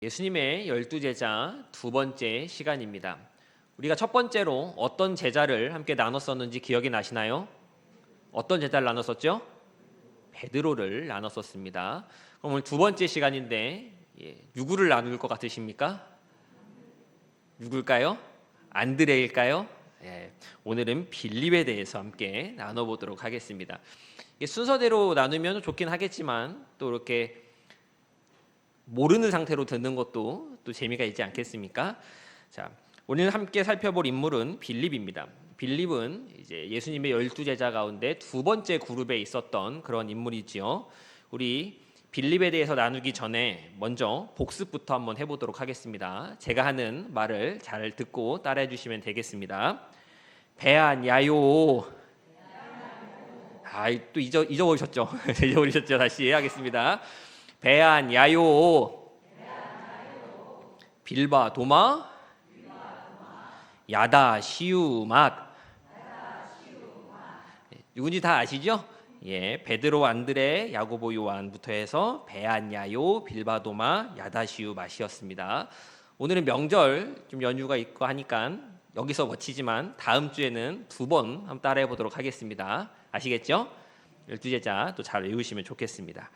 예수님의 12제자 두 번째 시간입니다. 우리가 첫 번째로 어떤 제자를 함께 나눴었는지 기억이 나시나요? 어떤 제자를 나눴었죠? 베드로를 나눴었습니다. 그럼 오늘 두 번째 시간인데 누구를 나눌 것 같으십니까? 누굴까요? 안드레일까요? 오늘은 빌립에 대해서 함께 나눠보도록 하겠습니다. 순서대로 나누면 좋긴 하겠지만 또 이렇게 모르는 상태로 듣는 것도 또 재미가 있지 않겠습니까? 자, 오늘 함께 살펴볼 인물은 빌립입니다. 빌립은 이제 예수님의 12제자 가운데 두 번째 그룹에 있었던 그런 인물이지요. 우리 빌립에 대해서 나누기 전에 먼저 복습부터 한번 해보도록 하겠습니다. 제가 하는 말을 잘 듣고 따라해 주시면 되겠습니다. 배안 야요. 또 잊어버리셨죠? 잊어버리셨죠? 다시 하겠습니다. 배안 야요. 빌바 도마 야다 시우 맛. 누군지 다 아시죠? 베드로, 안드레, 야고보, 요한부터 해서 배안 야요, 빌바 도마, 야다 시우 맛이었습니다. 오늘은 명절 좀 연휴가 있고 하니까 여기서 마치지만 다음 주에는 두 번 한번 따라해 보도록 하겠습니다. 아시겠죠? 12제자 또 잘 외우시면 좋겠습니다.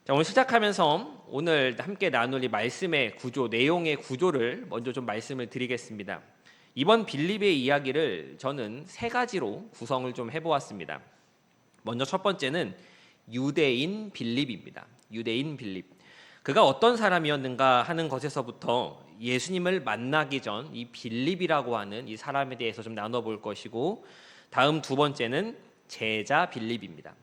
자, 오늘 시작하면서 오늘 함께 나눌 이 말씀의 구조, 내용의 구조를 먼저 좀 말씀을 드리겠습니다. 이번 빌립의 이야기를 저는 세 가지로 구성을 좀 해보았습니다. 먼저 첫 번째는 유대인 빌립입니다. 유대인 빌립. 그가 어떤 사람이었는가 하는 것에서부터 예수님을 만나기 전 이 빌립이라고 하는 이 사람에 대해서 좀 나눠볼 것이고, 다음 두 번째는 제자 빌립입니다.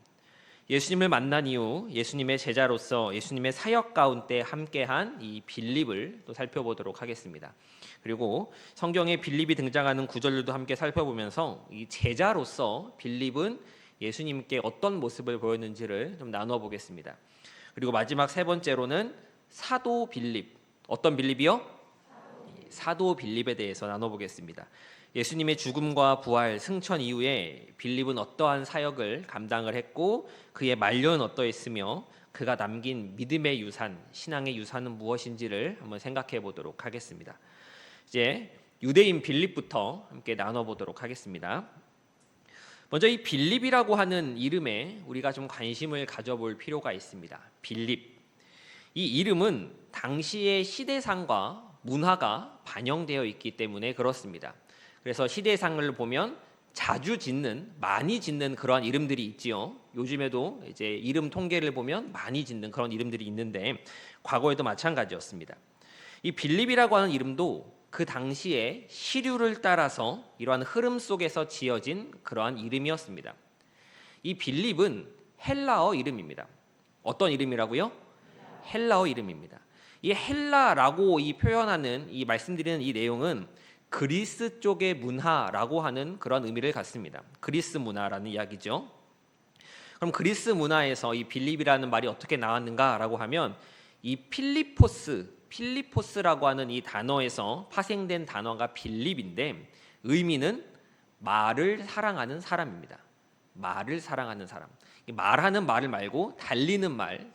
예수님을 만난 이후 예수님의 제자로서 예수님의 사역 가운데 함께한 이 빌립을 또 살펴보도록 하겠습니다. 그리고 성경에 빌립이 등장하는 구절들도 함께 살펴보면서 이 제자로서 빌립은 예수님께 어떤 모습을 보였는지를 좀 나눠보겠습니다. 그리고 마지막 세 번째로는 사도 빌립. 어떤 빌립이요? 사도 빌립에 대해서 나눠보겠습니다. 예수님의 죽음과 부활, 승천 이후에 빌립은 어떠한 사역을 감당을 했고 그의 만료는 어떠했으며 그가 남긴 믿음의 유산, 신앙의 유산은 무엇인지를 한번 생각해 보도록 하겠습니다. 이제 유대인 빌립부터 함께 나눠보도록 하겠습니다. 먼저 이 빌립이라고 하는 이름에 우리가 좀 관심을 가져볼 필요가 있습니다. 빌립. 이 이름은 당시의 시대상과 문화가 반영되어 있기 때문에 그렇습니다. 그래서 시대상을 보면 자주 짓는, 많이 짓는 그런 이름들이 있지요. 요즘에도 이제 이름 통계를 보면 많이 짓는 그런 이름들이 있는데 과거에도 마찬가지였습니다. 이 빌립이라고 하는 이름도 그 당시에 시류를 따라서 이러한 흐름 속에서 지어진 그러한 이름이었습니다. 이 빌립은 헬라어 이름입니다. 어떤 이름이라고요? 헬라어 이름입니다. 이 헬라라고 이 표현하는 이 말씀드리는 이 내용은 그리스 쪽의 문화라고 하는 그런 의미를 갖습니다. 그리스 문화라는 이야기죠. 그럼 그리스 문화에서 이 빌립이라는 말이 어떻게 나왔는가라고 하면 이 필리포스라고 하는 이 단어에서 파생된 단어가 빌립인데 의미는 말을 사랑하는 사람입니다. 말을 사랑하는 사람. 말하는 말을 말고 달리는 말,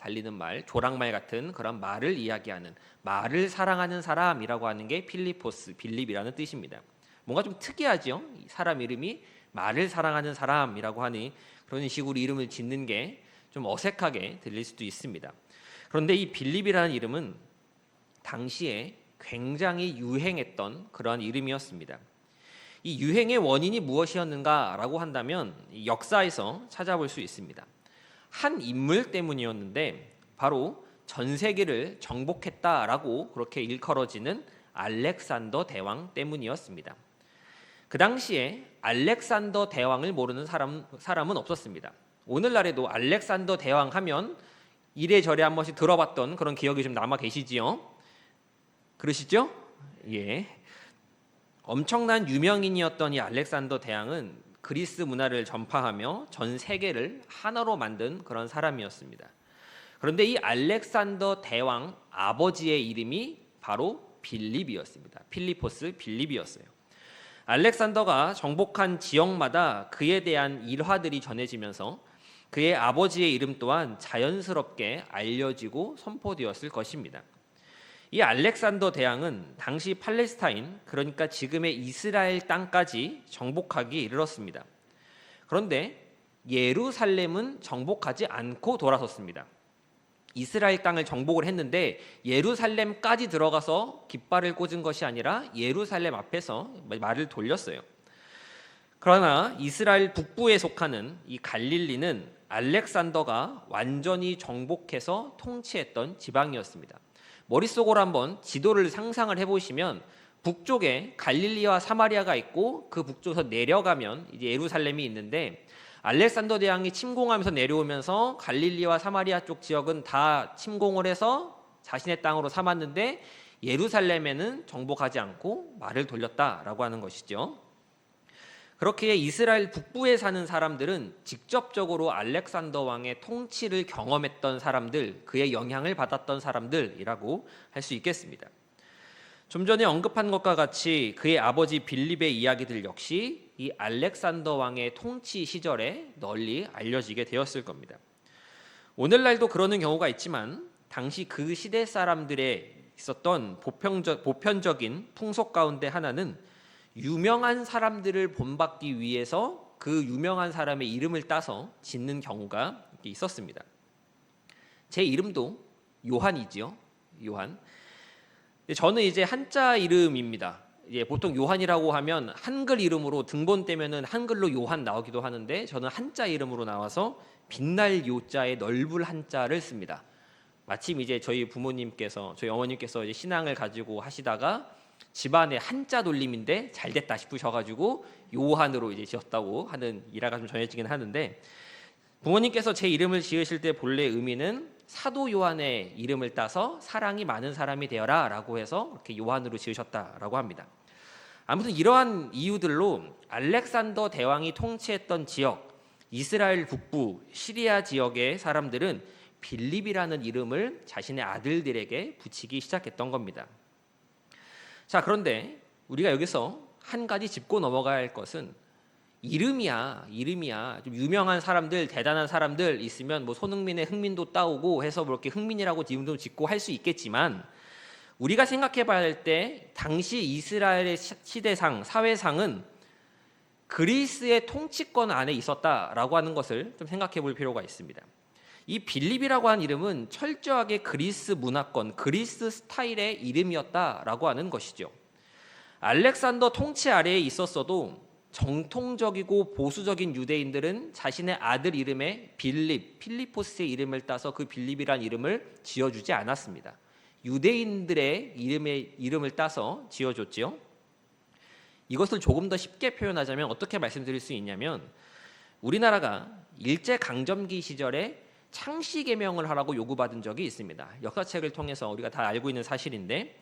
조랑말 같은 그런 말을 이야기하는, 말을 사랑하는 사람이라고 하는 게 빌립이라는 뜻입니다. 뭔가 좀 특이하죠? 사람 이름이 말을 사랑하는 사람이라고 하니 그런 식으로 이름을 짓는 게 좀 어색하게 들릴 수도 있습니다. 그런데 이 빌립이라는 이름은 당시에 굉장히 유행했던 그런 이름이었습니다. 이 유행의 원인이 무엇이었는가라고 한다면 역사에서 찾아볼 수 있습니다. 한 인물 때문이었는데 바로 전 세계를 정복했다라고 그렇게 일컬어지는 알렉산더 대왕 때문이었습니다. 그 당시에 알렉산더 대왕을 모르는 사람은 없었습니다. 오늘날에도 알렉산더 대왕 하면 이래저래 한 번씩 들어봤던 그런 기억이 좀 남아 계시지요? 그러시죠? 예. 엄청난 유명인이었던 이 알렉산더 대왕은 그리스 문화를 전파하며 전 세계를 하나로 만든 그런 사람이었습니다. 그런데 이 알렉산더 대왕 아버지의 이름이 바로 빌립이었습니다. 빌립이었어요. 알렉산더가 정복한 지역마다 그에 대한 일화들이 전해지면서 그의 아버지의 이름 또한 자연스럽게 알려지고 선포되었을 것입니다. 이 알렉산더 대왕은 당시 팔레스타인, 그러니까 지금의 이스라엘 땅까지 정복하기 이르렀습니다. 그런데 예루살렘은 정복하지 않고 돌아섰습니다. 이스라엘 땅을 정복을 했는데 예루살렘까지 들어가서 깃발을 꽂은 것이 아니라 예루살렘 앞에서 말을 돌렸어요. 그러나 이스라엘 북부에 속하는 이 갈릴리는 알렉산더가 완전히 정복해서 통치했던 지방이었습니다. 머릿속으로 한번 지도를 상상을 해보시면 북쪽에 갈릴리와 사마리아가 있고 그 북쪽에서 내려가면 이제 예루살렘이 있는데, 알렉산더 대왕이 침공하면서 내려오면서 갈릴리와 사마리아 쪽 지역은 다 침공을 해서 자신의 땅으로 삼았는데 예루살렘에는 정복하지 않고 말을 돌렸다라고 하는 것이죠. 그렇게 이스라엘 북부에 사는 사람들은 직접적으로 알렉산더 왕의 통치를 경험했던 사람들, 그의 영향을 받았던 사람들이라고 할 수 있겠습니다. 좀 전에 언급한 것과 같이 그의 아버지 빌립의 이야기들 역시 이 알렉산더 왕의 통치 시절에 널리 알려지게 되었을 겁니다. 오늘날도 그러는 경우가 있지만 당시 그 시대 사람들의 있었던 보편적인 풍속 가운데 하나는 유명한 사람들을 본받기 위해서 그 유명한 사람의 이름을 따서 짓는 경우가 있었습니다. 제 이름도 요한이지요. 요한. 저는 이제 한자 이름입니다. 보통 요한이라고 하면 한글 이름으로 등본 떼면은 한글로 요한 나오기도 하는데, 저는 한자 이름으로 나와서 빛날 요자에 넓을 한자를 씁니다. 마침 이제 저희 부모님께서, 저희 어머님께서 이제 신앙을 가지고 하시다가 집안에 한자 돌림인데 잘 됐다 싶으셔가지고 요한으로 이제 지었다고 하는 일화가 좀 전해지긴 하는데, 부모님께서 제 이름을 지으실 때 본래 의미는 사도 요한의 이름을 따서 사랑이 많은 사람이 되어라 라고 해서 이렇게 요한으로 지으셨다라고 합니다. 아무튼 이러한 이유들로 알렉산더 대왕이 통치했던 지역, 이스라엘 북부 시리아 지역의 사람들은 빌립이라는 이름을 자신의 아들들에게 붙이기 시작했던 겁니다. 자, 그런데 우리가 여기서 한 가지 짚고 넘어가야 할 것은 이름이야. 좀 유명한 사람들, 대단한 사람들 있으면 뭐 손흥민의 흥민도 따오고 해서 뭐 이렇게 흥민이라고 이름도 짓고 할 수 있겠지만, 우리가 생각해 봐야 할 때 당시 이스라엘의 시대상, 사회상은 그리스의 통치권 안에 있었다라고 하는 것을 좀 생각해 볼 필요가 있습니다. 이 빌립이라고 하는 이름은 철저하게 그리스 문화권, 그리스 스타일의 이름이었다라고 하는 것이죠. 알렉산더 통치 아래에 있었어도 정통적이고 보수적인 유대인들은 자신의 아들 이름에 필리포스의 이름을 따서 그 빌립이라는 이름을 지어주지 않았습니다. 유대인들의 이름을 따서 지어줬지요. 이것을 조금 더 쉽게 표현하자면 어떻게 말씀드릴 수 있냐면, 우리나라가 일제강점기 시절에 창씨 개명을 하라고 요구받은 적이 있습니다. 역사책을 통해서 우리가 다 알고 있는 사실인데,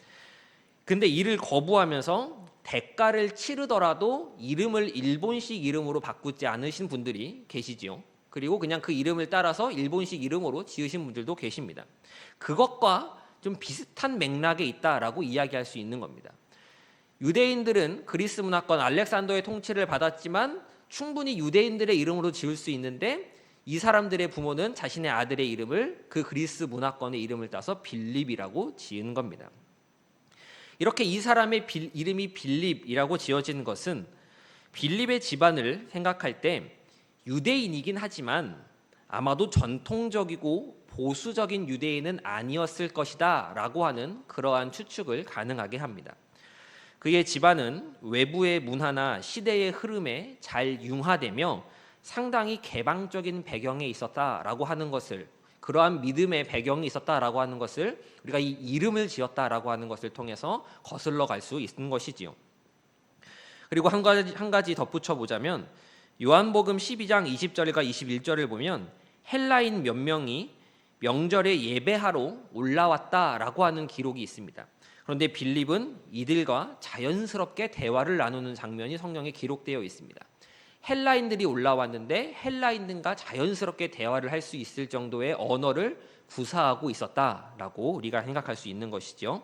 근데 이를 거부하면서 대가를 치르더라도 이름을 일본식 이름으로 바꾸지 않으신 분들이 계시지요. 그리고 그냥 그 이름을 따라서 일본식 이름으로 지으신 분들도 계십니다. 그것과 좀 비슷한 맥락에 있다라고 이야기할 수 있는 겁니다. 유대인들은 그리스 문화권 알렉산더의 통치를 받았지만 충분히 유대인들의 이름으로 지을 수 있는데, 이 사람들의 부모는 자신의 아들의 이름을 그 그리스 문화권의 이름을 따서 빌립이라고 지은 겁니다. 이렇게 이 사람의 이름이 빌립이라고 지어진 것은 빌립의 집안을 생각할 때 유대인이긴 하지만 아마도 전통적이고 보수적인 유대인은 아니었을 것이다 라고 하는 그러한 추측을 가능하게 합니다. 그의 집안은 외부의 문화나 시대의 흐름에 잘 융화되며 상당히 개방적인 배경에 있었다라고 하는 것을, 그러한 믿음의 배경이 있었다라고 하는 것을 우리가 이 이름을 지었다라고 하는 것을 통해서 거슬러 갈 수 있는 것이지요. 그리고 한 가지 덧붙여 보자면, 요한복음 12장 20절과 21절을 보면 헬라인 몇 명이 명절에 예배하러 올라왔다라고 하는 기록이 있습니다. 그런데 빌립은 이들과 자연스럽게 대화를 나누는 장면이 성경에 기록되어 있습니다. 헬라인들이 올라왔는데 헬라인들과 자연스럽게 대화를 할 수 있을 정도의 언어를 구사하고 있었다라고 우리가 생각할 수 있는 것이죠.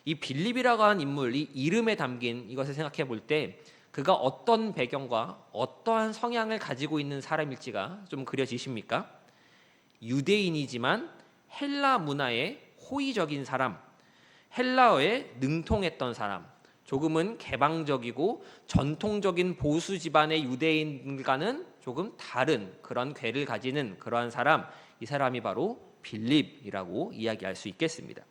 이 빌립이라고 하는 인물, 이 이름에 담긴 이것을 생각해 볼 때 그가 어떤 배경과 어떠한 성향을 가지고 있는 사람일지가 좀 그려지십니까? 유대인이지만 헬라 문화에 호의적인 사람, 헬라어에 능통했던 사람, 조금은 개방적이고 전통적인 보수 집안의 유대인과는 조금 다른 그런 궤를 가지는 그러한 사람, 이 사람이 바로 빌립이라고 이야기할 수 있겠습니다.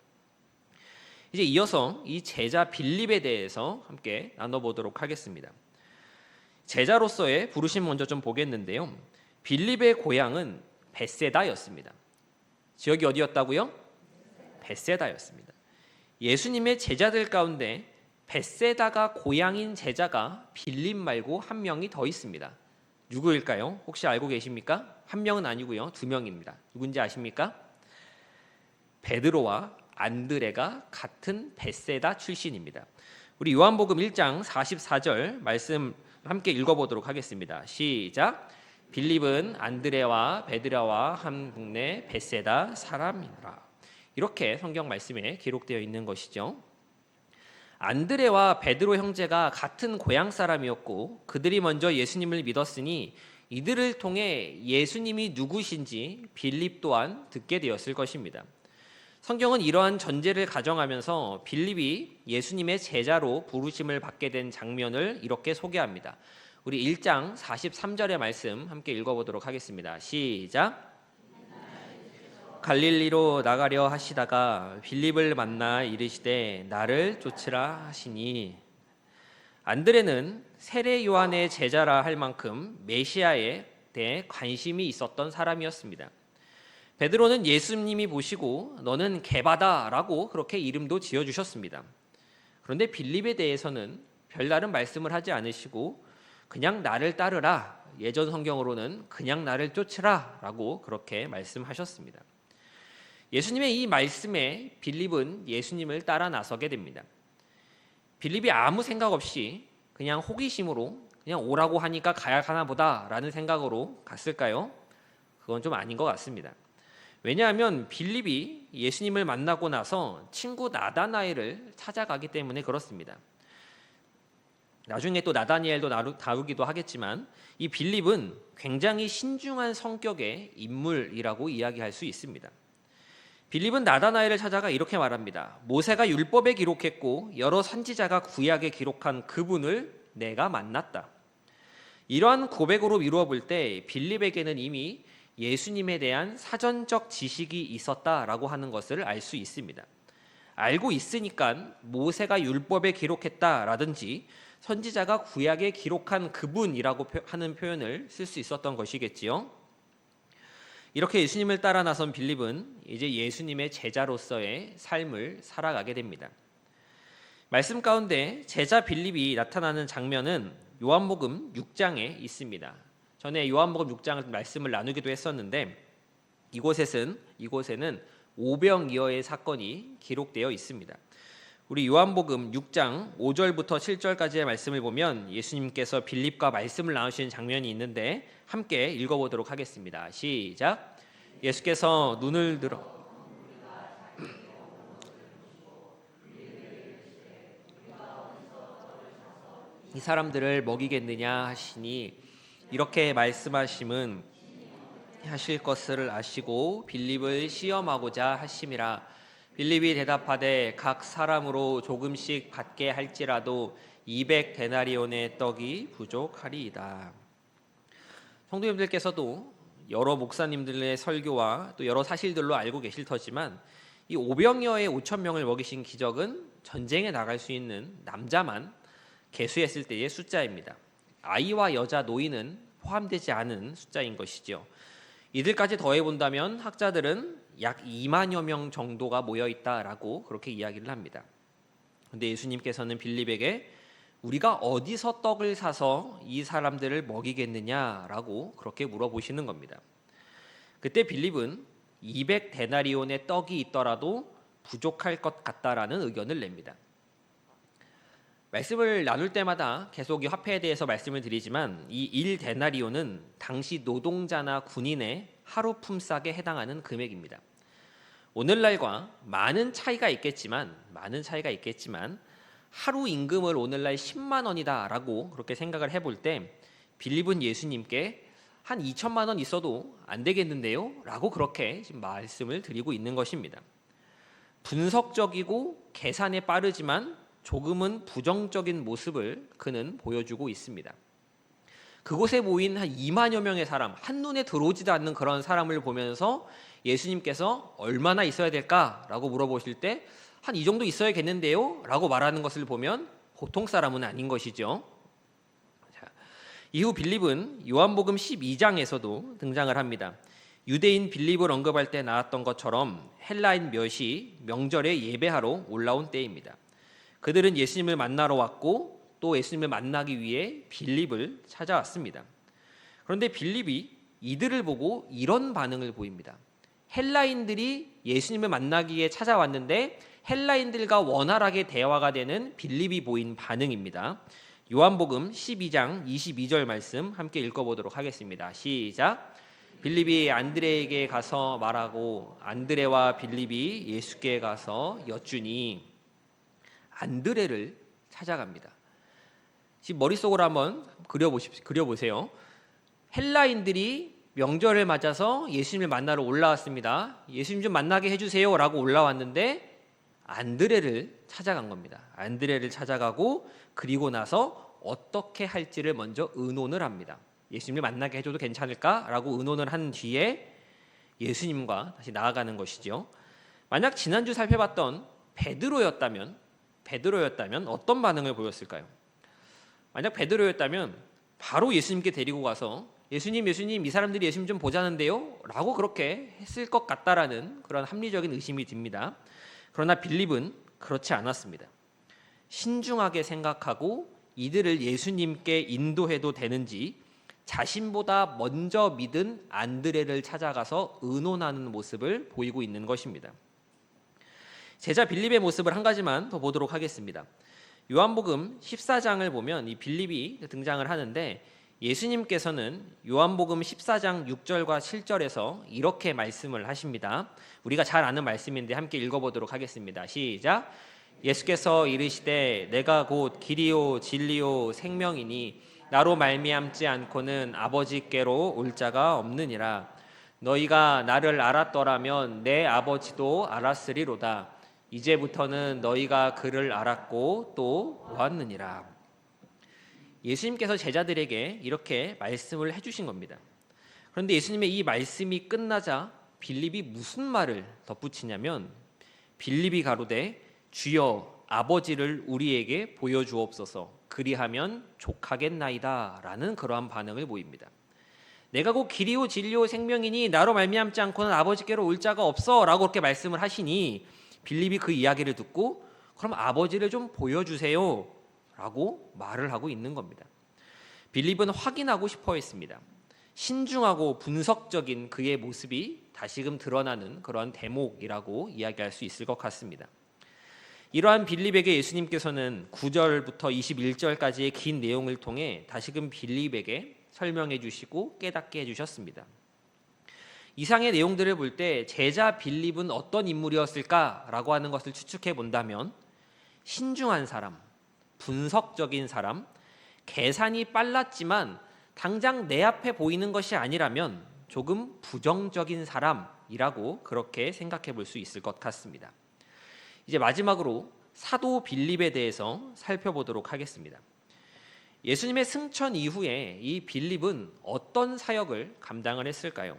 이제 이어서 이 제자 빌립에 대해서 함께 나눠보도록 하겠습니다. 제자로서의 부르심 먼저 좀 보겠는데요. 빌립의 고향은 벳세다였습니다. 지역이 어디였다고요? 벳세다였습니다. 예수님의 제자들 가운데 벳세다가 고향인 제자가 빌립 말고 한 명이 더 있습니다. 누구일까요? 혹시 알고 계십니까? 한 명은 아니고요. 두 명입니다. 누군지 아십니까? 베드로와 안드레가 같은 벳세다 출신입니다. 우리 요한복음 1장 44절 말씀 함께 읽어보도록 하겠습니다. 시작. 빌립은 안드레와 베드로와 한 국내 벳세다 사람이라. 이렇게 성경 말씀에 기록되어 있는 것이죠. 안드레와 베드로 형제가 같은 고향 사람이었고 그들이 먼저 예수님을 믿었으니 이들을 통해 예수님이 누구신지 빌립 또한 듣게 되었을 것입니다. 성경은 이러한 전제를 가정하면서 빌립이 예수님의 제자로 부르심을 받게 된 장면을 이렇게 소개합니다. 우리 1장 43절의 말씀 함께 읽어보도록 하겠습니다. 시작. 갈릴리로 나가려 하시다가 빌립을 만나 이르시되 나를 쫓으라 하시니, 안드레는 세례 요한의 제자라 할 만큼 메시아에 대해 관심이 있었던 사람이었습니다. 베드로는 예수님이 보시고 너는 게바다라고 그렇게 이름도 지어주셨습니다. 그런데 빌립에 대해서는 별다른 말씀을 하지 않으시고 그냥 나를 따르라, 예전 성경으로는 그냥 나를 쫓으라 라고 그렇게 말씀하셨습니다. 예수님의 이 말씀에 빌립은 예수님을 따라 나서게 됩니다. 빌립이 아무 생각 없이 그냥 호기심으로 그냥 오라고 하니까 가야 하나 보다 라는 생각으로 갔을까요? 그건 좀 아닌 것 같습니다. 왜냐하면 빌립이 예수님을 만나고 나서 친구 나다나엘을 찾아가기 때문에 그렇습니다. 나중에 또 나다니엘도 다루기도 하겠지만 이 빌립은 굉장히 신중한 성격의 인물이라고 이야기할 수 있습니다. 빌립은 나다나엘을 찾아가 이렇게 말합니다. 모세가 율법에 기록했고 여러 선지자가 구약에 기록한 그분을 내가 만났다. 이러한 고백으로 미루어 볼 때 빌립에게는 이미 예수님에 대한 사전적 지식이 있었다라고 하는 것을 알 수 있습니다. 알고 있으니까 모세가 율법에 기록했다라든지 선지자가 구약에 기록한 그분이라고 하는 표현을 쓸 수 있었던 것이겠지요. 이렇게 예수님을 따라 나선 빌립은 이제 예수님의 제자로서의 삶을 살아가게 됩니다. 말씀 가운데 제자 빌립이 나타나는 장면은 요한복음 6장에 있습니다. 전에 요한복음 6장 말씀을 나누기도 했었는데 이곳에는 오병이어의 사건이 기록되어 있습니다. 우리 요한복음 6장 5절부터 7절까지의 말씀을 보면 예수님께서 빌립과 말씀을 나누시는 장면이 있는데 함께 읽어보도록 하겠습니다. 시작. 예수께서 눈을 들어 이 사람들을 먹이겠느냐 하시니, 이렇게 말씀하심은 하실 것을 아시고 빌립을 시험하고자 하심이라. 빌립이 대답하되 각 사람으로 조금씩 받게 할지라도 200데나리온의 떡이 부족하리이다. 성도님들께서도 여러 목사님들의 설교와 또 여러 사실들로 알고 계실 터지만 이 오병이어의 5천 명을 먹이신 기적은 전쟁에 나갈 수 있는 남자만 계수했을 때의 숫자입니다. 아이와 여자, 노인은 포함되지 않은 숫자인 것이죠. 이들까지 더해본다면 학자들은 약 2만여 명 정도가 모여있다라고 그렇게 이야기를 합니다. 그런데 예수님께서는 빌립에게 우리가 어디서 떡을 사서 이 사람들을 먹이겠느냐라고 그렇게 물어보시는 겁니다. 그때 빌립은 200데나리온의 떡이 있더라도 부족할 것 같다라는 의견을 냅니다. 말씀을 나눌 때마다 계속 이 화폐에 대해서 말씀을 드리지만 이 1데나리온은 당시 노동자나 군인의 하루 품삯에 해당하는 금액입니다. 오늘날과 많은 차이가 있겠지만 하루 임금을 오늘날 10만 원이다라고 그렇게 생각을 해볼 때 빌립은 예수님께 한 2천만 원 있어도 안 되겠는데요? 라고 그렇게 지금 말씀을 드리고 있는 것입니다. 분석적이고 계산에 빠르지만 조금은 부정적인 모습을 그는 보여주고 있습니다. 그곳에 모인 한 2만여 명의 사람, 한눈에 들어오지도 않는 그런 사람을 보면서 예수님께서 얼마나 있어야 될까라고 물어보실 때 한 이 정도 있어야겠는데요? 라고 말하는 것을 보면 보통 사람은 아닌 것이죠. 자, 이후 빌립은 요한복음 12장에서도 등장을 합니다. 유대인 빌립을 언급할 때 나왔던 것처럼 헬라인 몇이 명절에 예배하러 올라온 때입니다. 그들은 예수님을 만나러 왔고 또 예수님을 만나기 위해 빌립을 찾아왔습니다. 그런데 빌립이 이들을 보고 이런 반응을 보입니다. 헬라인들이 예수님을 만나기에 찾아왔는데 헬라인들과 원활하게 대화가 되는 빌립이 보인 반응입니다. 요한복음 12장 22절 말씀 함께 읽어보도록 하겠습니다. 시작. 빌립이 안드레에게 가서 말하고 안드레와 빌립이 예수께 가서 여쭈니 안드레를 찾아갑니다. 지금 머릿속으로 한번 그려보세요. 헬라인들이 명절을 맞아서 예수님을 만나러 올라왔습니다. 예수님 좀 만나게 해주세요 라고 올라왔는데 안드레를 찾아간 겁니다. 안드레를 찾아가고 그리고 나서 어떻게 할지를 먼저 의논을 합니다. 예수님을 만나게 해줘도 괜찮을까? 라고 의논을 한 뒤에 예수님과 다시 나아가는 것이죠. 만약 지난주 살펴봤던 베드로였다면 어떤 반응을 보였을까요? 만약 베드로였다면 바로 예수님께 데리고 가서 예수님 이 사람들이 예수님 좀 보자는데요? 라고 그렇게 했을 것 같다라는 그런 합리적인 의심이 듭니다. 그러나 빌립은 그렇지 않았습니다. 신중하게 생각하고 이들을 예수님께 인도해도 되는지 자신보다 먼저 믿은 안드레를 찾아가서 의논하는 모습을 보이고 있는 것입니다. 제자 빌립의 모습을 한 가지만 더 보도록 하겠습니다. 요한복음 14장을 보면 이 빌립이 등장을 하는데 예수님께서는 요한복음 14장 6절과 7절에서 이렇게 말씀을 하십니다. 우리가 잘 아는 말씀인데 함께 읽어보도록 하겠습니다. 시작. 예수께서 이르시되 내가 곧 길이요 진리요 생명이니 나로 말미암지 않고는 아버지께로 올 자가 없느니라. 너희가 나를 알았더라면 내 아버지도 알았으리로다. 이제부터는 너희가 그를 알았고 또 보았느니라. 예수님께서 제자들에게 이렇게 말씀을 해주신 겁니다. 그런데 예수님의 이 말씀이 끝나자 빌립이 무슨 말을 덧붙이냐면 빌립이 가로되 주여 아버지를 우리에게 보여주옵소서 그리하면 족하겠나이다 라는 그러한 반응을 보입니다. 내가 곧 길이요 진리요 생명이니 나로 말미암지 않고는 아버지께로 올 자가 없어 라고 그렇게 말씀을 하시니 빌립이 그 이야기를 듣고 그럼 아버지를 좀 보여주세요 라고 말을 하고 있는 겁니다. 빌립은 확인하고 싶어 했습니다. 신중하고 분석적인 그의 모습이 다시금 드러나는 그런 대목이라고 이야기할 수 있을 것 같습니다. 이러한 빌립에게 예수님께서는 9절부터 21절까지의 긴 내용을 통해 다시금 빌립에게 설명해 주시고 깨닫게 해주셨습니다. 이상의 내용들을 볼 때 제자 빌립은 어떤 인물이었을까라고 하는 것을 추측해 본다면 신중한 사람, 분석적인 사람, 계산이 빨랐지만 당장 내 앞에 보이는 것이 아니라면 조금 부정적인 사람이라고 그렇게 생각해 볼 수 있을 것 같습니다. 이제 마지막으로 사도 빌립에 대해서 살펴보도록 하겠습니다. 예수님의 승천 이후에 이 빌립은 어떤 사역을 감당을 했을까요?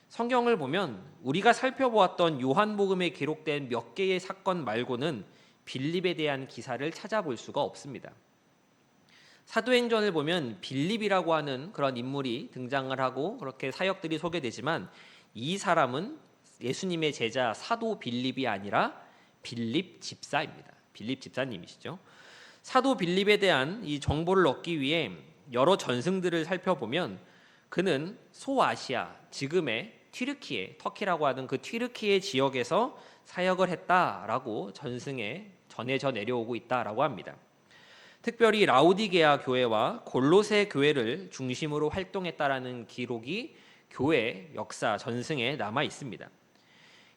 성경을 보면 우리가 살펴보았던 요한복음에 기록된 몇 개의 사건 말고는 빌립에 대한 기사를 찾아볼 수가 없습니다. 사도행전을 보면 빌립이라고 하는 그런 인물이 등장을 하고 그렇게 사역들이 소개되지만 이 사람은 예수님의 제자 사도 빌립이 아니라 빌립 집사입니다. 빌립 집사님이시죠. 사도 빌립에 대한 이 정보를 얻기 위해 여러 전승들을 살펴보면 그는 소아시아, 지금의 튀르키예, 터키라고 하는 그 튀르키예 지역에서 사역을 했다라고 전승에 전해져 내려오고 있다라고 합니다. 특별히 라우디게아 교회와 골로새 교회를 중심으로 활동했다라는 기록이 교회 역사 전승에 남아 있습니다.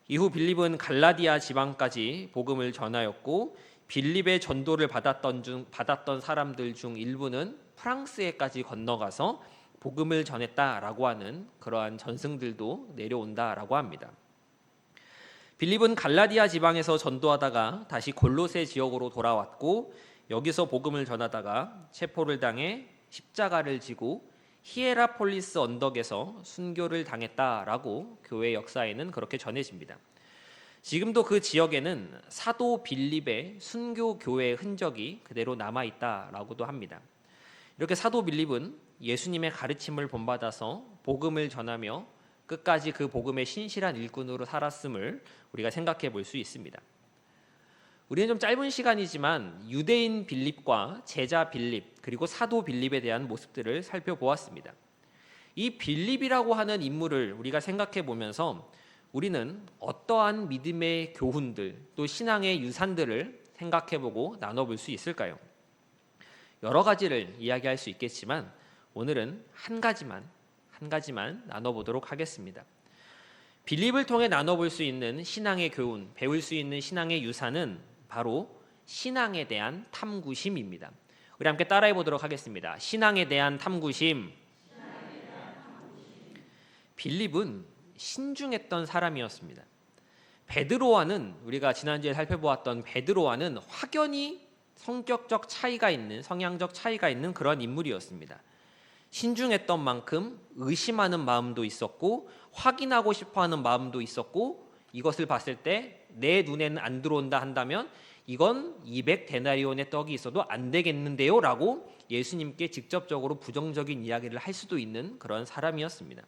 이후 빌립은 갈라디아 지방까지 복음을 전하였고 빌립의 전도를 받았던 사람들 중 일부는 프랑스에까지 건너가서 복음을 전했다라고 하는 그러한 전승들도 내려온다라고 합니다. 빌립은 갈라디아 지방에서 전도하다가 다시 골로새 지역으로 돌아왔고 여기서 복음을 전하다가 체포를 당해 십자가를 지고 히에라폴리스 언덕에서 순교를 당했다라고 교회 역사에는 그렇게 전해집니다. 지금도 그 지역에는 사도 빌립의 순교 교회의 흔적이 그대로 남아 있다라고도 합니다. 이렇게 사도 빌립은 예수님의 가르침을 본받아서 복음을 전하며 끝까지 그 복음의 신실한 일꾼으로 살았음을 우리가 생각해 볼 수 있습니다. 우리는 좀 짧은 시간이지만 유대인 빌립과 제자 빌립 그리고 사도 빌립에 대한 모습들을 살펴보았습니다. 이 빌립이라고 하는 인물을 우리가 생각해 보면서 우리는 어떠한 믿음의 교훈들 또 신앙의 유산들을 생각해 보고 나눠볼 수 있을까요? 여러 가지를 이야기할 수 있겠지만 오늘은 한 가지만 나눠보도록 하겠습니다. 빌립을 통해 나눠볼 수 있는 신앙의 교훈, 배울 수 있는 신앙의 유산은 바로 신앙에 대한 탐구심입니다. 우리 함께 따라해 보도록 하겠습니다. 신앙에 대한 탐구심. 빌립은 신중했던 사람이었습니다. 베드로와는 우리가 지난주에 살펴보았던 베드로와는 확연히 성격적 차이가 있는, 성향적 차이가 있는 그런 인물이었습니다. 신중했던 만큼 의심하는 마음도 있었고 확인하고 싶어하는 마음도 있었고 이것을 봤을 때 내 눈에는 안 들어온다 한다면 이건 200데나리온의 떡이 있어도 안 되겠는데요 라고 예수님께 직접적으로 부정적인 이야기를 할 수도 있는 그런 사람이었습니다.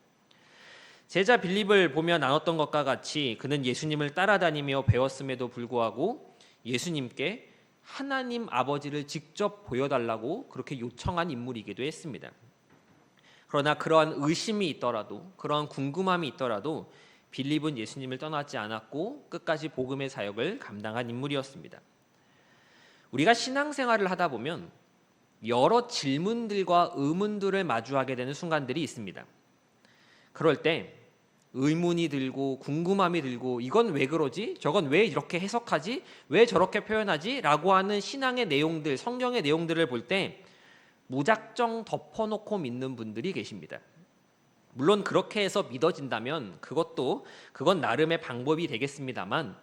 제자 빌립을 보며 나눴던 것과 같이 그는 예수님을 따라다니며 배웠음에도 불구하고 예수님께 하나님 아버지를 직접 보여달라고 그렇게 요청한 인물이기도 했습니다. 그러나 그러한 의심이 있더라도 그러한 궁금함이 있더라도 빌립은 예수님을 떠나지 않았고 끝까지 복음의 사역을 감당한 인물이었습니다. 우리가 신앙생활을 하다 보면 여러 질문들과 의문들을 마주하게 되는 순간들이 있습니다. 그럴 때 의문이 들고 궁금함이 들고 이건 왜 그러지? 저건 왜 이렇게 해석하지? 왜 저렇게 표현하지? 라고 하는 신앙의 내용들, 성경의 내용들을 볼 때 무작정 덮어놓고 믿는 분들이 계십니다. 물론 그렇게 해서 믿어진다면 그건 나름의 방법이 되겠습니다만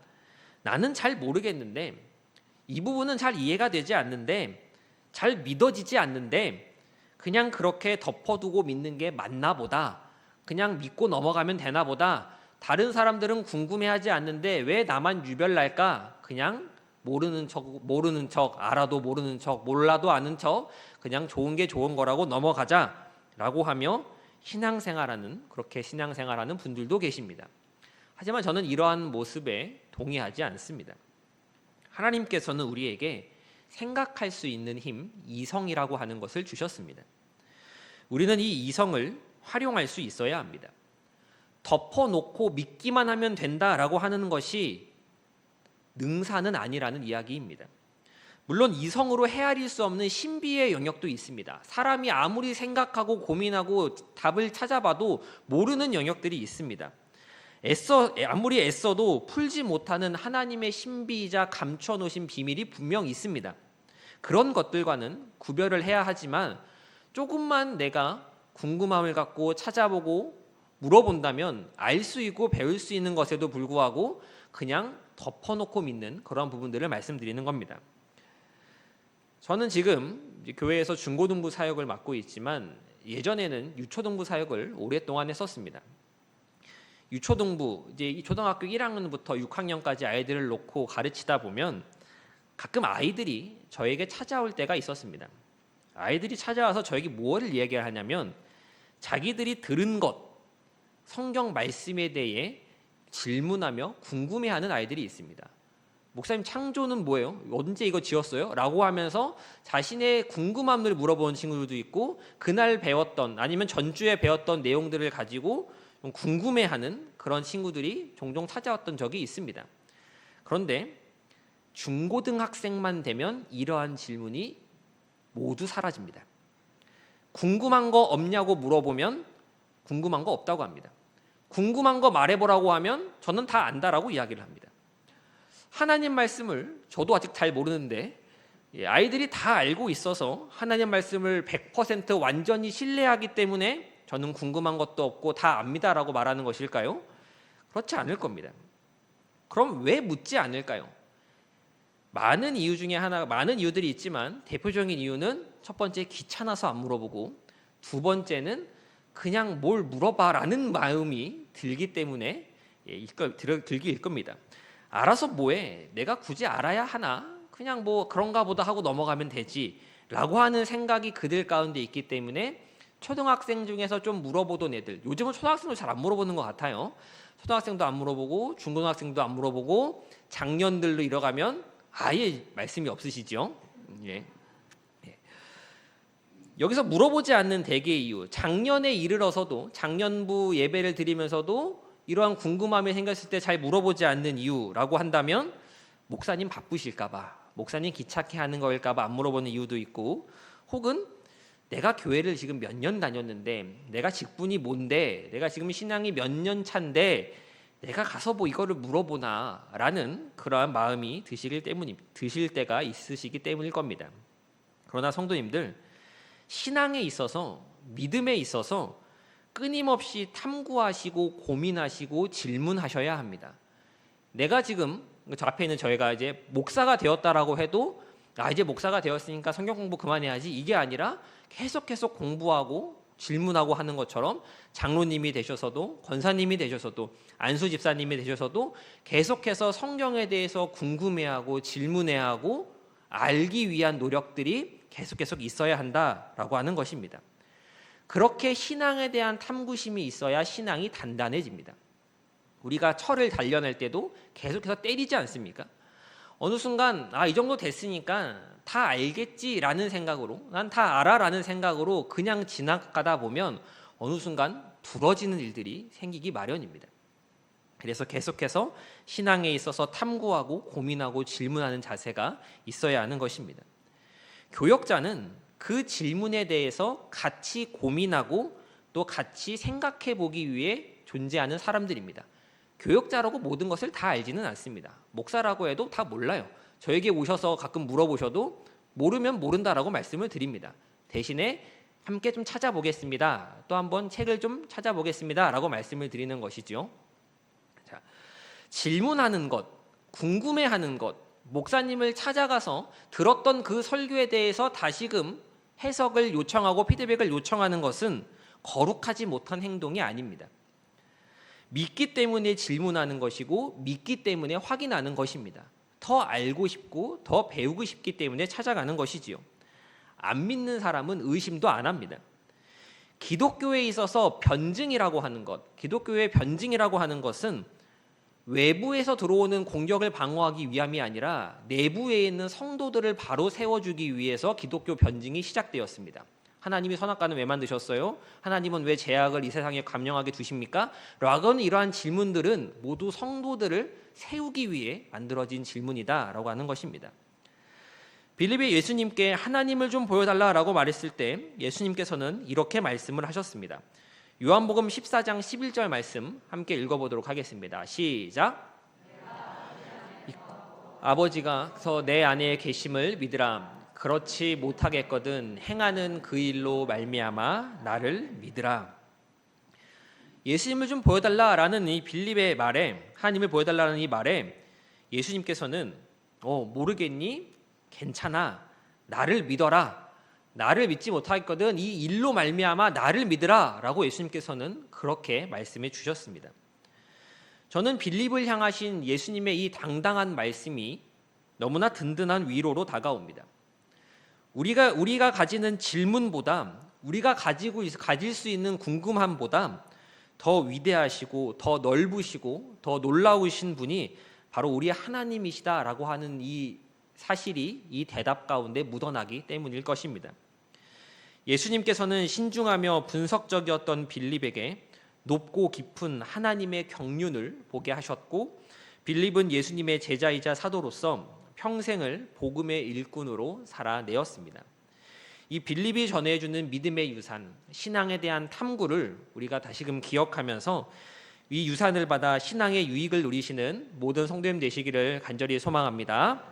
나는 잘 모르겠는데 이 부분은 잘 이해가 되지 않는데 잘 믿어지지 않는데 그냥 그렇게 덮어두고 믿는 게 맞나 보다. 그냥 믿고 넘어가면 되나 보다. 다른 사람들은 궁금해하지 않는데 왜 나만 유별날까? 그냥 모르는 척, 알아도 모르는 척, 몰라도 아는 척, 그냥 좋은 게 좋은 거라고 넘어가자라고 하며 그렇게 신앙생활하는 분들도 계십니다. 하지만 저는 이러한 모습에 동의하지 않습니다. 하나님께서는 우리에게 생각할 수 있는 힘, 이성이라고 하는 것을 주셨습니다. 우리는 이 이성을 활용할 수 있어야 합니다. 덮어놓고 믿기만 하면 된다라고 하는 것이 능사는 아니라는 이야기입니다. 물론 이성으로 헤아릴 수 없는 신비의 영역도 있습니다. 사람이 아무리 생각하고 고민하고 답을 찾아봐도 모르는 영역들이 있습니다. 아무리 애써도 풀지 못하는 하나님의 신비이자 감춰놓으신 비밀이 분명 있습니다. 그런 것들과는 구별을 해야 하지만 조금만 내가 궁금함을 갖고 찾아보고 물어본다면 알 수 있고 배울 수 있는 것에도 불구하고 그냥 덮어놓고 믿는 그런 부분들을 말씀드리는 겁니다. 저는 지금 교회에서 중고등부 사역을 맡고 있지만 예전에는 유초등부 사역을 오랫동안 했었습니다. 유초등부, 이제 이 초등학교 1학년부터 6학년까지 아이들을 놓고 가르치다 보면 가끔 아이들이 저에게 찾아올 때가 있었습니다. 아이들이 찾아와서 저에게 무엇을 이야기를 하냐면 자기들이 들은 것, 성경 말씀에 대해 질문하며 궁금해하는 아이들이 있습니다. 목사님 창조는 뭐예요? 언제 이거 지었어요? 라고 하면서 자신의 궁금함을 물어보는 친구들도 있고 그날 배웠던 아니면 전주에 배웠던 내용들을 가지고 좀 궁금해하는 그런 친구들이 종종 찾아왔던 적이 있습니다. 그런데 중고등학생만 되면 이러한 질문이 모두 사라집니다. 궁금한 거 없냐고 물어보면 궁금한 거 없다고 합니다. 궁금한 거 말해보라고 하면 저는 다 안다라고 이야기를 합니다. 하나님 말씀을 저도 아직 잘 모르는데 아이들이 다 알고 있어서 하나님 말씀을 100% 완전히 신뢰하기 때문에 저는 궁금한 것도 없고 다 압니다라고 말하는 것일까요? 그렇지 않을 겁니다. 그럼 왜 묻지 않을까요? 많은 이유 중에 하나, 많은 이유들이 있지만 대표적인 이유는 첫 번째 귀찮아서 안 물어보고, 두 번째는 그냥 뭘 물어봐라는 마음이 들기 때문에 들기일 겁니다. 알아서 뭐해? 내가 굳이 알아야 하나? 그냥 뭐 그런가 보다 하고 넘어가면 되지 라고 하는 생각이 그들 가운데 있기 때문에 초등학생 중에서 좀 물어보던 애들, 요즘은 초등학생도 잘 안 물어보는 것 같아요. 초등학생도 안 물어보고 중고등학생도 안 물어보고 장년들로 이뤄가면 아예 말씀이 없으시죠. 예. 여기서 물어보지 않는 대개의 이유, 작년에 이르러서도 작년부 예배를 드리면서도 이러한 궁금함이 생겼을 때 잘 물어보지 않는 이유라고 한다면 목사님 바쁘실까 봐, 목사님 귀찮게 하는 거일까 봐 안 물어보는 이유도 있고, 혹은 내가 교회를 지금 몇 년 다녔는데, 내가 직분이 뭔데, 내가 지금 신앙이 몇 년 차인데 내가 가서 뭐 이거를 물어보나 라는 그러한 마음이 드실 때가 있으시기 때문일 겁니다. 그러나 성도님들, 신앙에 있어서, 믿음에 있어서 끊임없이 탐구하시고 고민하시고 질문하셔야 합니다. 내가 지금 저 앞에 있는 저희가 이제 목사가 되었다라고 해도 이제 목사가 되었으니까 성경 공부 그만해야지, 이게 아니라 계속 공부하고 질문하고 하는 것처럼 장로님이 되셔서도, 권사님이 되셔서도, 안수 집사님이 되셔서도 계속해서 성경에 대해서 궁금해하고 질문해하고 알기 위한 노력들이 계속 있어야 한다라고 하는 것입니다. 그렇게 신앙에 대한 탐구심이 있어야 신앙이 단단해집니다. 우리가 철을 단련할 때도 계속해서 때리지 않습니까? 어느 순간 이 정도 됐으니까 다 알겠지라는 생각으로, 난 다 알아라는 생각으로 그냥 지나가다 보면 어느 순간 부러지는 일들이 생기기 마련입니다. 그래서 계속해서 신앙에 있어서 탐구하고 고민하고 질문하는 자세가 있어야 하는 것입니다. 교역자는 그 질문에 대해서 같이 고민하고 또 같이 생각해 보기 위해 존재하는 사람들입니다. 교역자라고 모든 것을 다 알지는 않습니다. 목사라고 해도 다 몰라요. 저에게 오셔서 가끔 물어보셔도 모르면 모른다라고 말씀을 드립니다. 대신에 함께 좀 찾아보겠습니다. 또 한번 책을 좀 찾아보겠습니다. 라고 말씀을 드리는 것이죠. 자, 질문하는 것, 궁금해하는 것, 목사님을 찾아가서 들었던 그 설교에 대해서 다시금 해석을 요청하고 피드백을 요청하는 것은 거룩하지 못한 행동이 아닙니다. 믿기 때문에 질문하는 것이고 믿기 때문에 확인하는 것입니다. 더 알고 싶고 더 배우고 싶기 때문에 찾아가는 것이지요. 안 믿는 사람은 의심도 안 합니다. 기독교에 있어서 변증이라고 하는 것, 기독교의 변증이라고 하는 것은 외부에서 들어오는 공격을 방어하기 위함이 아니라 내부에 있는 성도들을 바로 세워주기 위해서 기독교 변증이 시작되었습니다. 하나님이 선악과는 왜 만드셨어요? 하나님은 왜 죄악을 이 세상에 감령하게 두십니까? 라고는 이러한 질문들은 모두 성도들을 세우기 위해 만들어진 질문이다라고 하는 것입니다. 빌립이 예수님께 하나님을 좀 보여달라라고 말했을 때 예수님께서는 이렇게 말씀을 하셨습니다. 요한복음 14장 11절 말씀 함께 읽어보도록 하겠습니다. 시작. 아버지가 내 안에 계심을 믿으라. 그렇지 못하겠거든 행하는 그 일로 말미암아 나를 믿으라. 예수님을 좀 보여달라라는 이 빌립의 말에, 하나님을 보여달라는 이 말에 예수님께서는 모르겠니? 괜찮아. 나를 믿어라. 나를 믿지 못하겠거든 이 일로 말미암아 나를 믿으라 라고 예수님께서는 그렇게 말씀해 주셨습니다. 저는 빌립을 향하신 예수님의 이 당당한 말씀이 너무나 든든한 위로로 다가옵니다. 우리가 가지는 질문보다, 우리가 가질 수 있는 궁금함보다 더 위대하시고 더 넓으시고 더 놀라우신 분이 바로 우리 하나님이시다라고 하는 이 사실이 이 대답 가운데 묻어나기 때문일 것입니다. 예수님께서는 신중하며 분석적이었던 빌립에게 높고 깊은 하나님의 경륜을 보게 하셨고, 빌립은 예수님의 제자이자 사도로서 평생을 복음의 일꾼으로 살아내었습니다. 이 빌립이 전해주는 믿음의 유산, 신앙에 대한 탐구를 우리가 다시금 기억하면서 이 유산을 받아 신앙의 유익을 누리시는 모든 성도님 되시기를 간절히 소망합니다.